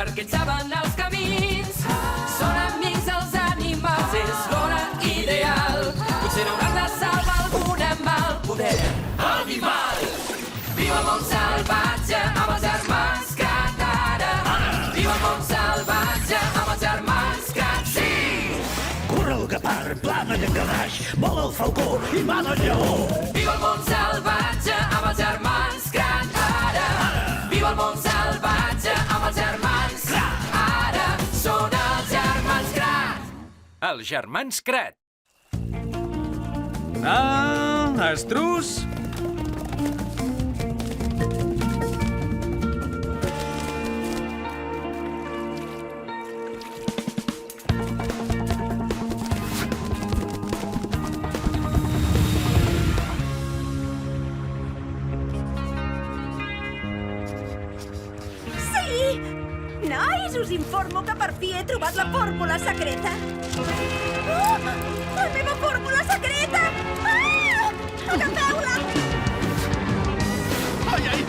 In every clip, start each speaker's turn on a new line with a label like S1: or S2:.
S1: perquè ells saben els camins. Són amics els animals, és l'hora ideal. Potser n'hauràs de salvar algun amb el poder animal. Viu el món salvatge amb els germans Crat ara. Viu el món salvatge amb els germans Crat, sí!
S2: Corre el guepard, plana i enganaix, vola el falcó i mana el lleó.
S1: Viu el món salvatge amb els germans Crat ara. Viu el món salvatge amb els germans Crat ara. Són els germans Crat.
S3: Els germans Crat. Ah, estrus!
S4: Nois, us informo que per fi he trobat la fórmula secreta. Oh, la meva fórmula secreta! Ah! Agafeu-la!
S5: Ai, ai!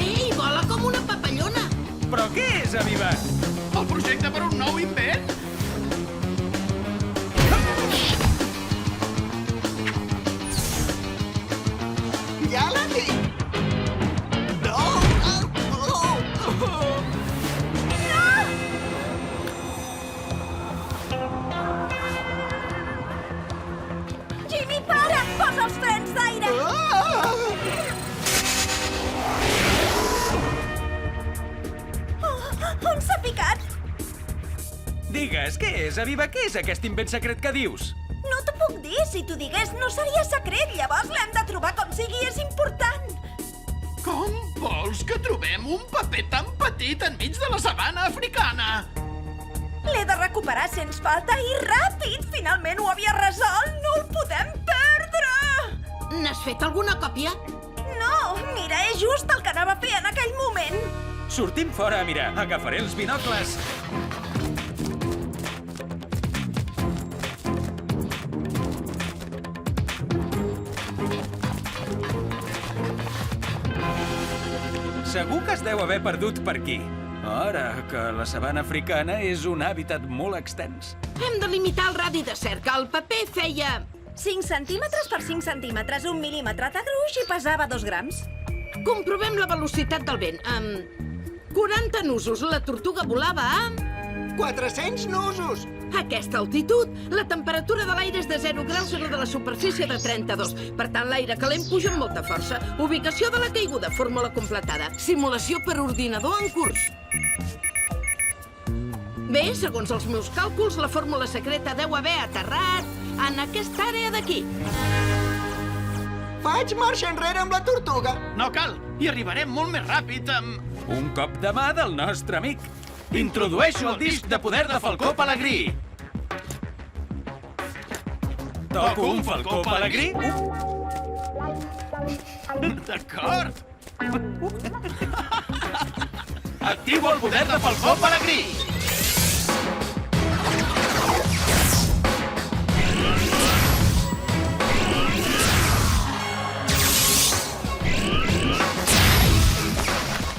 S6: Ei, vola com una papallona!
S3: Però què és, Aviva?
S5: El projecte per un nou invent? Ja la tinc! No!
S4: Jimmy, para! Posa els frens d'aire! On s'ha picat?
S3: Digues, què és, Aviva? Què és aquest invent secret que dius?
S4: No t'ho puc dir. Si t'ho digués, no seria secret. Llavors l'hem de trobar com sigui. És important.
S5: Com vols que trobem un paper tan petit enmig de la sabana africana?
S4: L'he de recuperar sens falta i ràpid. Finalment ho havia resolt. No el podem perdre.
S6: N'has fet alguna còpia?
S4: No, mira, és just el que anava a fer en aquell moment.
S3: Sortim fora a mirar. Agafaré els binocles. Segur que es deu haver perdut per aquí. Ara que la sabana africana és un hàbitat molt extens.
S6: Hem de limitar el radi de cerca. El paper feia...
S4: 5 centímetres per 5 centímetres, 1 mil·límetre de gruix i pesava 2 grams.
S6: Comprovem la velocitat del vent. Amb 40 nusos, la tortuga volava a...
S7: 400 nusos!
S6: A aquesta altitud, la temperatura de l'aire és de 0 graus sobre de la superfície de 32. Per tant, l'aire calent puja amb molta força. Ubicació de la caiguda, fórmula completada. Simulació per ordinador en curs. Bé, segons els meus càlculs, la fórmula secreta deu haver aterrat en aquesta àrea d'aquí.
S7: Faig marxa enrere amb la tortuga.
S5: No cal, hi arribarem molt més ràpid amb...
S3: Un cop de mà del nostre amic. Introdueixo el disc de poder de Falcó Pelegrí. Toco un Falcó Pelegrí.
S5: D'acord.
S3: Activo el poder de Falcó Pelegrí.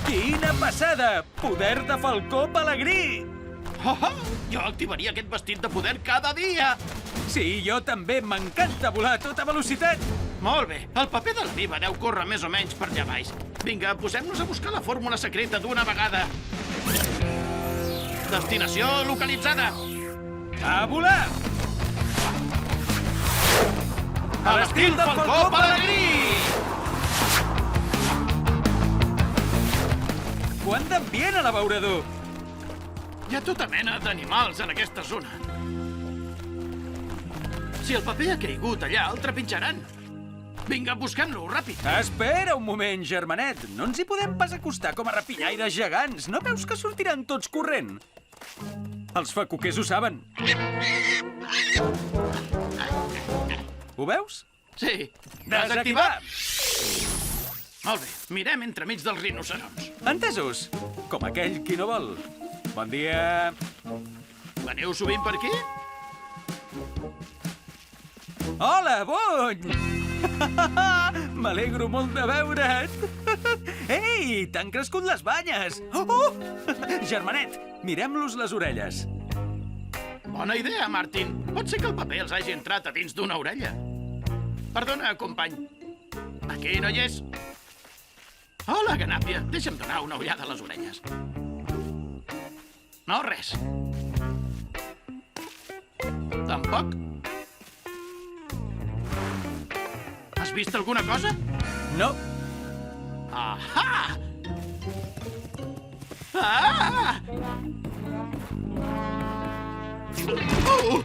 S3: Quina passada! Poder de Falcó Pelegrí!
S5: Jo activaria aquest vestit de poder cada dia.
S3: Sí, jo també. M'encanta volar a tota velocitat.
S5: Molt bé. El paper de la Viva deu córrer més o menys per allà baix. Vinga, posem-nos a buscar la fórmula secreta d'una vegada. Destinació localitzada.
S3: A volar!
S5: A l'estil de Falcó Pelegrí!
S3: Quant d'ambient a l'abeurador!
S5: Hi ha tota mena d'animals en aquesta zona. Si el paper ha caigut allà, el trepitjaran. Vinga, busquem-lo, ràpid.
S3: Espera un moment, germanet. No ens hi podem pas acostar com a rapinyaires gegants. No veus que sortiran tots corrent? Els facoquers ho saben. Ho veus?
S5: Sí.
S3: Desactivar!
S5: Molt bé, mirem entremig dels rinocerons.
S3: Entesos? Com aquell qui no vol. Bon dia.
S5: Veniu sovint per aquí?
S3: Hola, Bony! M'alegro molt de veure't! Ei, t'han crescut les banyes! Oh! Germanet, mirem-los les orelles.
S5: Bona idea, Martin. Pot ser que el paper els hagi entrat a dins d'una orella. Perdona, company. Aquí no hi és. Hola, Ganàpia. Deixa'm donar una ullada a les orelles. No, res. Tampoc? Has vist alguna cosa?
S3: No,
S5: Ahà! Ah! Oh!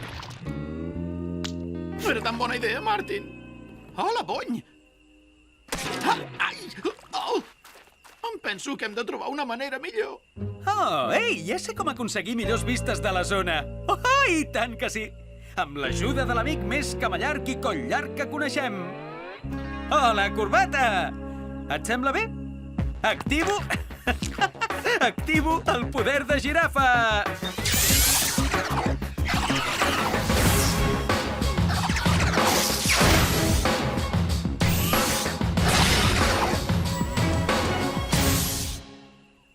S5: No era tan bona idea, Martin. Hola, bony. Ah, ai! Oh! Em penso que hem de trobar una manera millor.
S3: Oh, ei, ja sé com aconseguir millors vistes de la zona. Oh, i tant que sí. Amb l'ajuda de l'amic més camallarg i coll llarg que coneixem. Hola, corbata! Et sembla bé? Activo... Activo el poder de girafa!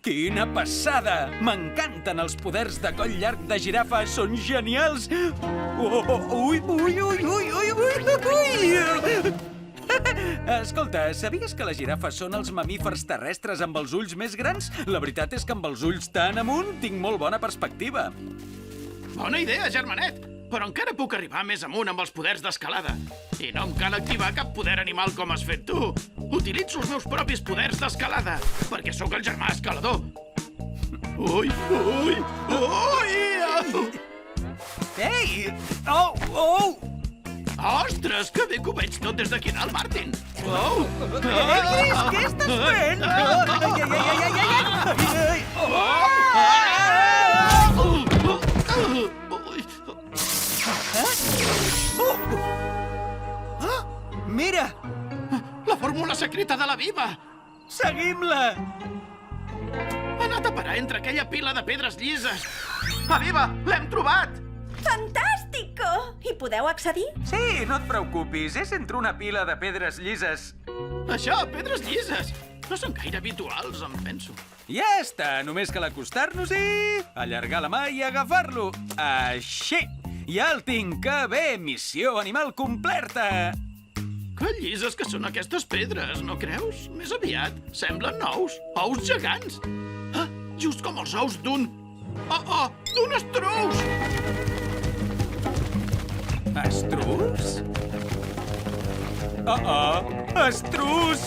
S3: Quina passada! M'encanten els poders de coll llarg de girafa, són genials! Ui, ui, ui, ui, ui, ui, ui! Escolta, sabies que les girafes són els mamífers terrestres amb els ulls més grans? La veritat és que amb els ulls tan amunt tinc molt bona perspectiva.
S5: Bona idea, germanet. Però encara puc arribar més amunt amb els poders d'escalada. I no em cal activar cap poder animal com has fet tu. Utilitzo els meus propis poders d'escalada, perquè sóc el germà escalador. Ui, ui, ui! Au!
S3: Ei! Oh, oh!
S5: Ostres, que bé que ho veig tot des d'aquí dalt, Martin. Oh!
S3: Ei, què estàs fent? Ai, ai, ai, ai, ai, ai! Mira!
S5: La fórmula secreta de la Viva!
S3: Seguim-la!
S5: Ha anat a parar entre aquella pila de pedres llises. A Viva, l'hem trobat!
S4: Fantàstico! Hi podeu accedir?
S3: Sí, no et preocupis, és entre una pila de pedres llises.
S5: Això, pedres llises. No són gaire habituals, em penso.
S3: Ja està, només cal acostar-nos-hi, allargar la mà i agafar-lo. Així! Ja el tinc, que bé! Missió animal completa!
S5: Que llises que són aquestes pedres, no creus? Més aviat, semblen nous, ous gegants. Ah, just com els ous d'un... Oh, d'un estrus!
S3: Estrus? Estrus!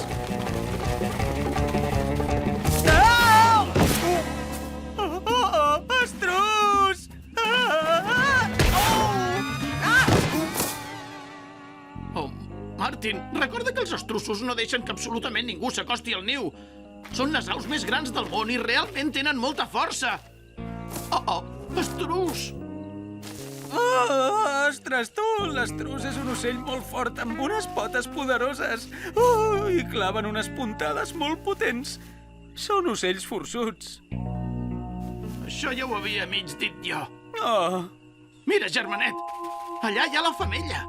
S3: Ah! Estrus!
S5: Oh, Martin, recorda que els estrussos no deixen que absolutament ningú s'acosti al niu. Són les aus més grans del món i realment tenen molta força. Estrus!
S3: Ostres, tu! L'estrus és un ocell molt fort amb unes potes poderoses. I claven unes puntades molt potents. Són ocells forçuts.
S5: Això ja ho havia mig dit jo.
S3: Oh!
S5: Mira, germanet, allà hi ha la femella.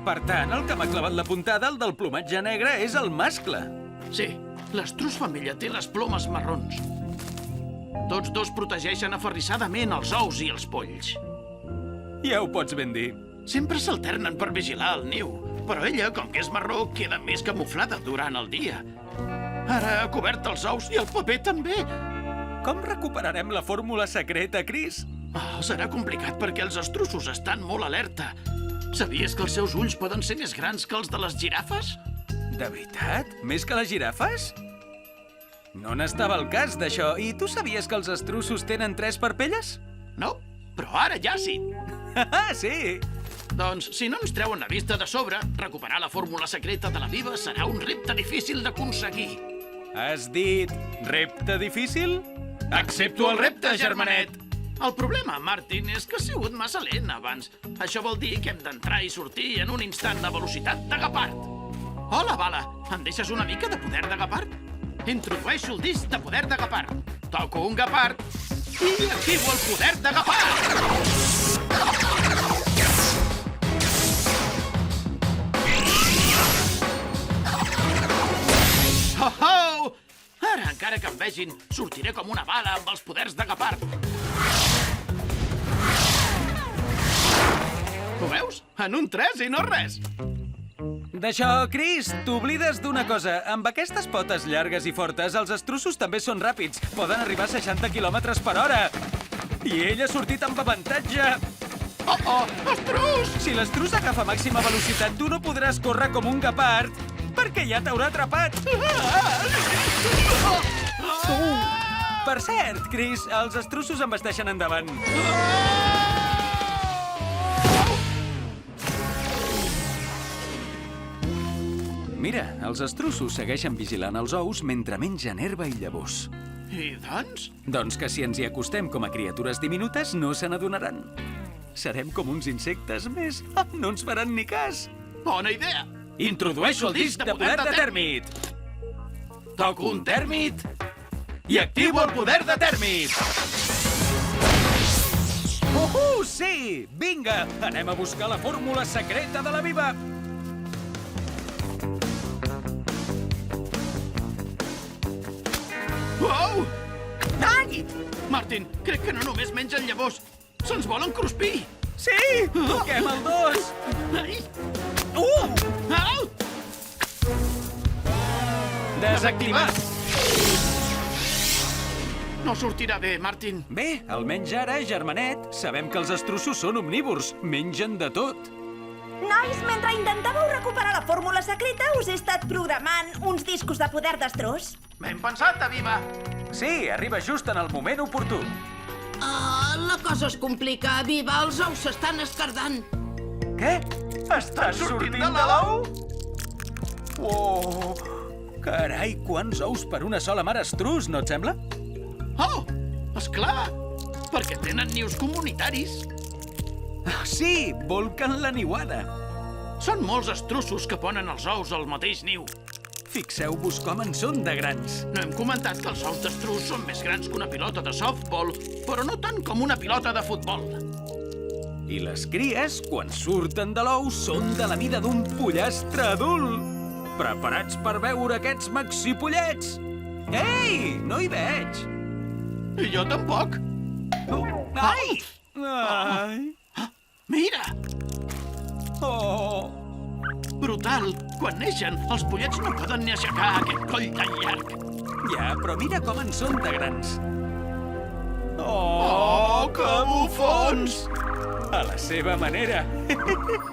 S3: Per tant, el que m'ha clavat la puntada, el del plomatge negre, és el mascle.
S5: Sí, l'estrus femella té les plomes marrons. Tots dos protegeixen aferrissadament els ous i els polls.
S3: Ja ho pots ben dir.
S5: Sempre s'alternen per vigilar el niu, però ella, com que és marró, queda més camuflada durant el dia. Ara ha cobert els ous i el paper també.
S3: Com recuperarem la fórmula secreta, Chris?
S5: Serà complicat perquè els estrussos estan molt alerta. Sabies que els seus ulls poden ser més grans que els de les girafes?
S3: De veritat? Més que les girafes? No n'estava al cas, d'això. I tu sabies que els estrussos tenen 3 parpelles?
S5: No, però ara ja sí.
S3: Sí!
S5: Doncs, si no ens treuen la vista de sobre, recuperar la fórmula secreta de la Viva serà un repte difícil d'aconseguir.
S3: Has dit repte difícil?
S5: Accepto el repte, germanet! El problema, Martin, és que ha sigut massa lent abans. Això vol dir que hem d'entrar i sortir en un instant de velocitat de gepard. Hola, Bala, em deixes una mica de poder de gepard? Introdueixo el disc de poder de gepard. Toco un gepard i activo el poder de gepard! que em vegin, sortiré com una bala amb els poders de Gepard. Ho veus? En un 3 i no res.
S3: D'això, Chris, t'oblides d'una cosa. Amb aquestes potes llargues i fortes, els estruços també són ràpids. Poden arribar a 60 km/h. I ell ha sortit amb avantatge.
S5: Oh, estruç!
S3: Si l'estrus agafa màxima velocitat, tu no podràs córrer com un guepard, perquè ja t'haurà atrapat. Per cert, Chris, els estruços embesteixen endavant. Mira, els estruços segueixen vigilant els ous mentre mengen herba i llavors.
S5: I doncs?
S3: Doncs que si ens hi acostem com a criatures diminutes, no se n'adonaran. Serem com uns insectes més. No ens faran ni cas.
S5: Bona idea!
S3: Introdueixo el disc de poder de tèrmit. Toco un tèrmit i activo el poder de tèrmit. Sí! Vinga, anem a buscar la fórmula secreta de la Viva.
S5: Uau! Ai! Martin, crec que no només mengen llavors. Se'ns volen cruspir.
S3: Sí! Toquem el 2!
S5: Ai!
S3: Au! Desactivat!
S5: No sortirà bé, Martin.
S3: Bé, almenys ara, germanet, sabem que els estruços són omnívors. Mengen de tot.
S4: Nois, mentre intentàveu recuperar la fórmula secreta, us he estat programant uns discos de poder d'estrus.
S5: Ben pensat, Aviva.
S3: Sí, arriba just en el moment oportú.
S6: La cosa es complica, Viva. Els ous s'estan escardant.
S3: Què? Estàs sortint de l'ou? Oh! Carai, quants ous per una sola mare estrus, no et sembla?
S5: Oh, esclar, perquè tenen nius comunitaris.
S3: Sí, volquen la niuada.
S5: Són molts estruços que ponen els ous al mateix niu.
S3: Fixeu-vos com en són de grans.
S5: No hem comentat que els ous d'estrus són més grans que una pilota de softball, però no tant com una pilota de futbol.
S3: I les cries, quan surten de l'ou, són de la mida d'un pollastre adult. Preparats per veure aquests maxipollets. Ei, no hi veig.
S5: I jo tampoc.
S3: Ai! Ai!
S5: Mira!
S3: Oh!
S5: Brutal! Quan neixen, els pollets no poden ni aixecar aquest coll tan llarg.
S3: Ja, però mira com en són de grans.
S5: Oh, que bufons!
S3: A la seva manera.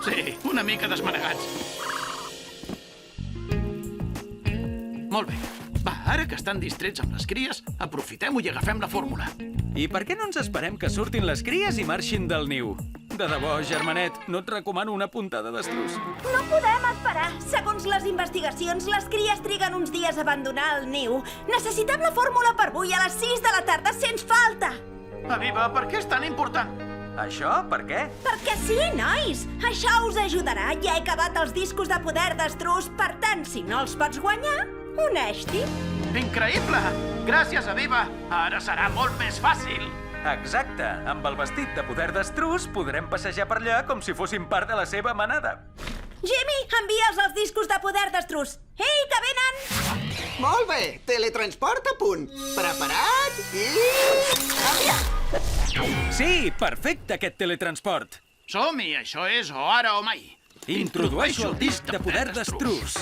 S5: Sí, una mica desmanegats. Molt bé. Va, ara que estan distrets amb les cries, aprofitem-ho i agafem la fórmula.
S3: I per què no ens esperem que surtin les cries i marxin del niu? De debò, germanet, no et recomano una puntada d'estrus.
S4: No podem esperar. Segons les investigacions, les cries triguen uns dies a abandonar el niu. Necessitem la fórmula per avui a les 6 de la tarda, sens falta.
S5: Aviva, per què és tan important?
S3: Això? Per què?
S4: Perquè sí, nois! Això us ajudarà. Ja he acabat els discos de poder d'estrus, per tant, si no els pots guanyar, uneix-t'hi.
S5: Increïble! Gràcies, Aviva! Ara serà molt més fàcil.
S3: Exacte. Amb el vestit de poder d'estrus podrem passejar per allà com si fóssim part de la seva manada.
S4: Jimmy, envia'ls els discos de poder d'estrus. Ei, que venen!
S7: Molt bé, teletransport a punt. Preparat i... Canvia!
S3: Sí, perfecte, aquest teletransport.
S5: Som-hi, això és o ara o mai.
S3: Introdueixo el disc de poder d'estrus.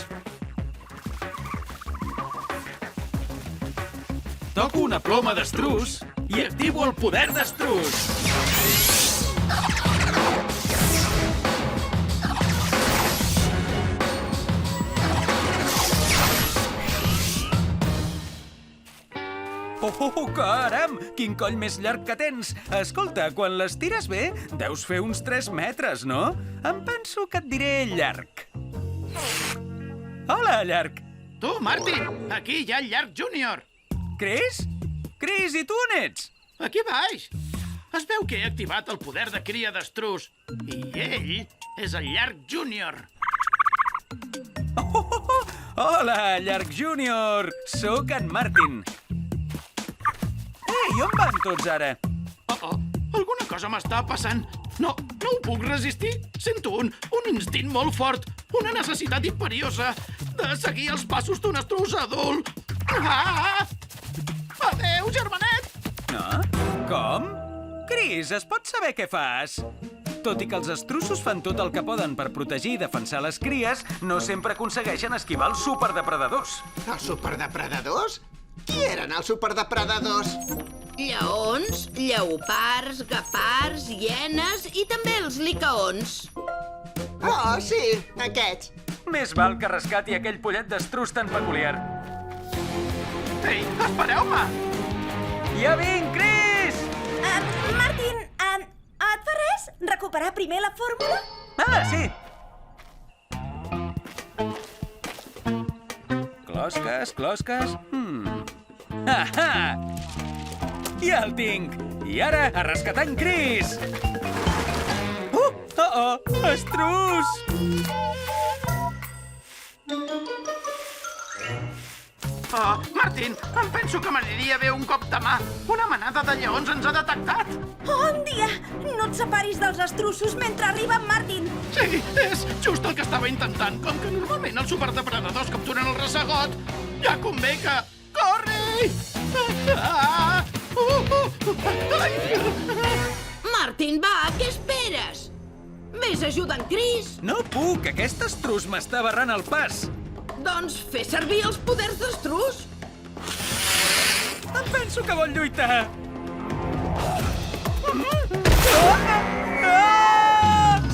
S3: Toco una ploma d'estrus i activo el poder d'estrus. Oh, caram! Quin coll més llarg que tens! Escolta, quan les tires bé, deus fer uns 3 metres, no? Em penso que et diré llarg. Hola, llarg!
S5: Tu, Martin, aquí hi ha el Llarg Júnior.
S3: Chris? Chris, i tu on ets?
S5: Aquí baix. Es veu que he activat el poder de cria d'estrus. I ell és el Llarg Júnior.
S3: Hola, Llarg Júnior! Sóc en Martin. Ei, on van tots ara?
S5: Alguna cosa m'està passant. No ho puc resistir. Sento un instint molt fort, una necessitat imperiosa de seguir els passos d'un estrus adult. Ah! Adéu, germanet!
S3: No? Com? Cris, es pot saber què fas? Tot i que els estrussos fan tot el que poden per protegir i defensar les cries, no sempre aconsegueixen esquivar els superdepredadors.
S7: Els superdepredadors? Qui eren els superdepredadors?
S6: Lleons, lleopards, guepards, hienes i també els licaons.
S7: Oh, sí, aquests.
S3: Més val que rescati aquell pollet d'estruç tan peculiar.
S5: Ei, espereu-me!
S3: Ja vinc, Cris!
S4: Martin, et fa res recuperar primer la fórmula?
S3: Ah, sí! Closques, closques... Ahà! Ja el tinc! I ara, a rescatar en Cris! Oh, estrus!
S5: Oh, Martin, em penso que m'aniria bé un cop de mà. Una manada de lleons ens ha detectat.
S4: Oh, un dia! No et separis dels estrussos mentre arriba en Martin.
S5: Sí, és just el que estava intentant. Com que normalment els superdepredadors capturen el ressagot, ja convé que... Corri!
S6: Martin, va, què esperes? Vés a ajudar en Cris.
S3: No puc, aquest estrus m'està barrant el pas.
S6: Doncs fes servir els poders d'estrus.
S3: Em penso que vol lluitar.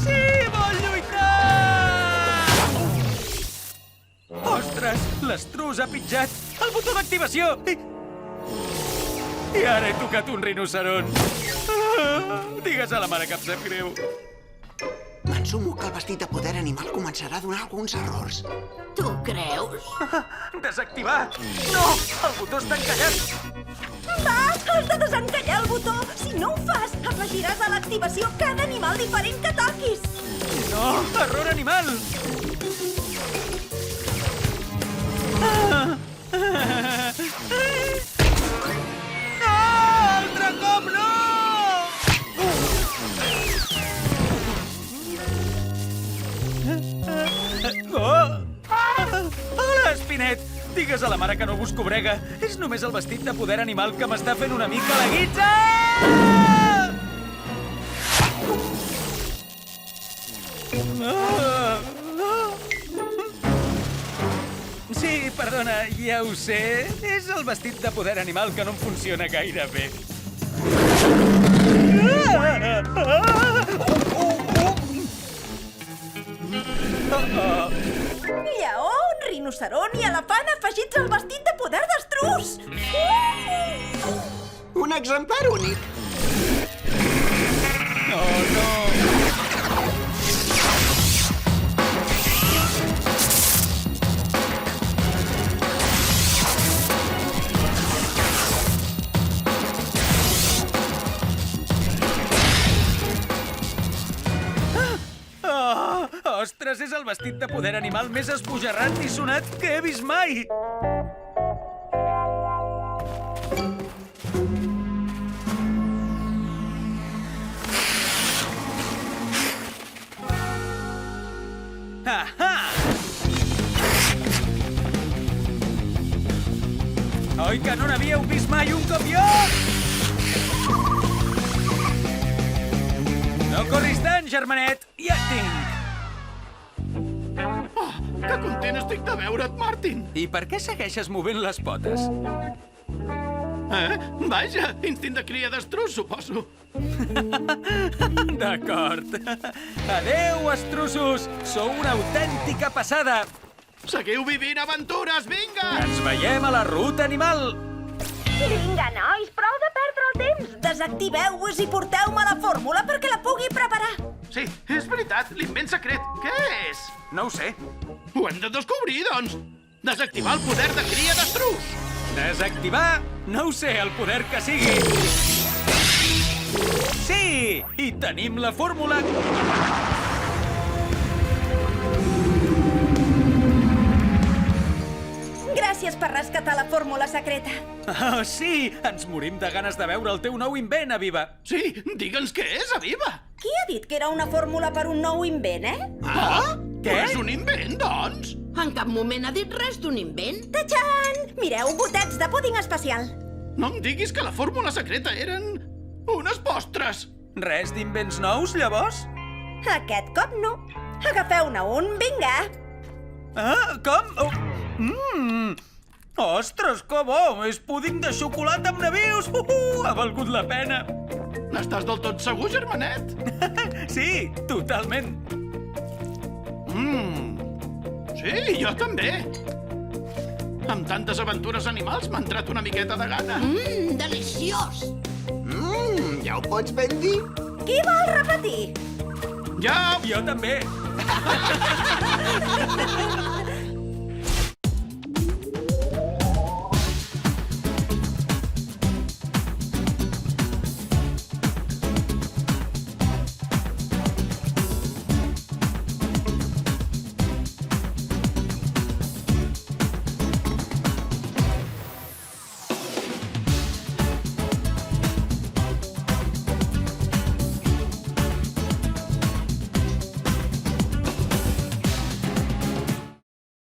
S3: Sí, vol lluitar! Ostres, l'estrus ha pitjat el botó d'activació. I ara he tocat un rinoceront. Digues a la mare que em sap greu.
S7: M'ensumo que el vestit de poder animal començarà a donar alguns errors.
S6: Tu creus?
S3: Desactivar! No! El botó està encallat!
S4: Va, has de desencallar el botó. Si no ho fas, afegiràs a l'activació cada animal diferent que toquis.
S3: No! Error animal! No! Altre cop no! Hola, Espinet! Digues a la mare que no busco brega. És només el vestit de poder animal que m'està fent una mica la guitza! Sí, perdona, ja ho sé. És el vestit de poder animal que no em funciona gaire bé.
S4: Lleó, un rinoceront i elefant afegits al vestit de poder d'estrus.
S7: Un exemplar únic.
S3: Oh, no! Ostres, és el vestit de poder animal més esbojarrat i sonat que he vist mai! Ahà! Oi que no n'havíeu vist mai un com jo? No corris tant, germanet! Ja et tinc!
S5: Oh, que content estic de veure't, Martin.
S3: I per què segueixes movent les potes?
S5: Vaja, instint de cria d'estrus, suposo.
S3: D'acord. Adéu, estrussos! Sou una autèntica passada!
S5: Seguiu vivint aventures, vinga!
S3: Ens veiem a la ruta animal!
S4: Vinga, nois, prou de perdre el temps. Desactiveu-vos i porteu-me la fórmula perquè la pugui preparar.
S5: Sí, és veritat, l'invent secret. Què és?
S3: No ho sé.
S5: Ho hem de descobrir, doncs. Desactivar el poder de cria d'estrus.
S3: Desactivar? No ho sé, el poder que sigui. Sí! I tenim la fórmula!
S4: Gràcies per rescatar la fórmula secreta.
S3: Oh, sí! Ens morim de ganes de veure el teu nou invent, Aviva.
S5: Sí, digue'ns què és, Aviva.
S4: Qui ha dit que era una fórmula per un nou invent,
S5: Ah?
S3: Què?
S5: És un invent, doncs.
S6: En cap moment ha dit res d'un invent.
S4: Tachan! Mireu, gotets de púding especial.
S5: No em diguis que la fórmula secreta eren unes postres.
S3: Res d'invents nous, llavors?
S4: Aquest cop no. Agafeu-ne un, vinga.
S3: Ah, com? Oh. Ostres, que bo! És púding de xocolata amb navius! Ha valgut la pena!
S5: N'estàs del tot segur, germanet?
S3: Sí, totalment.
S5: Sí, jo també. Amb tantes aventures animals m'ha entrat una miqueta de gana.
S6: Deliciós!
S7: Ja ho pots ben dir?
S4: Qui vol repetir?
S5: Ja!
S3: Jo també.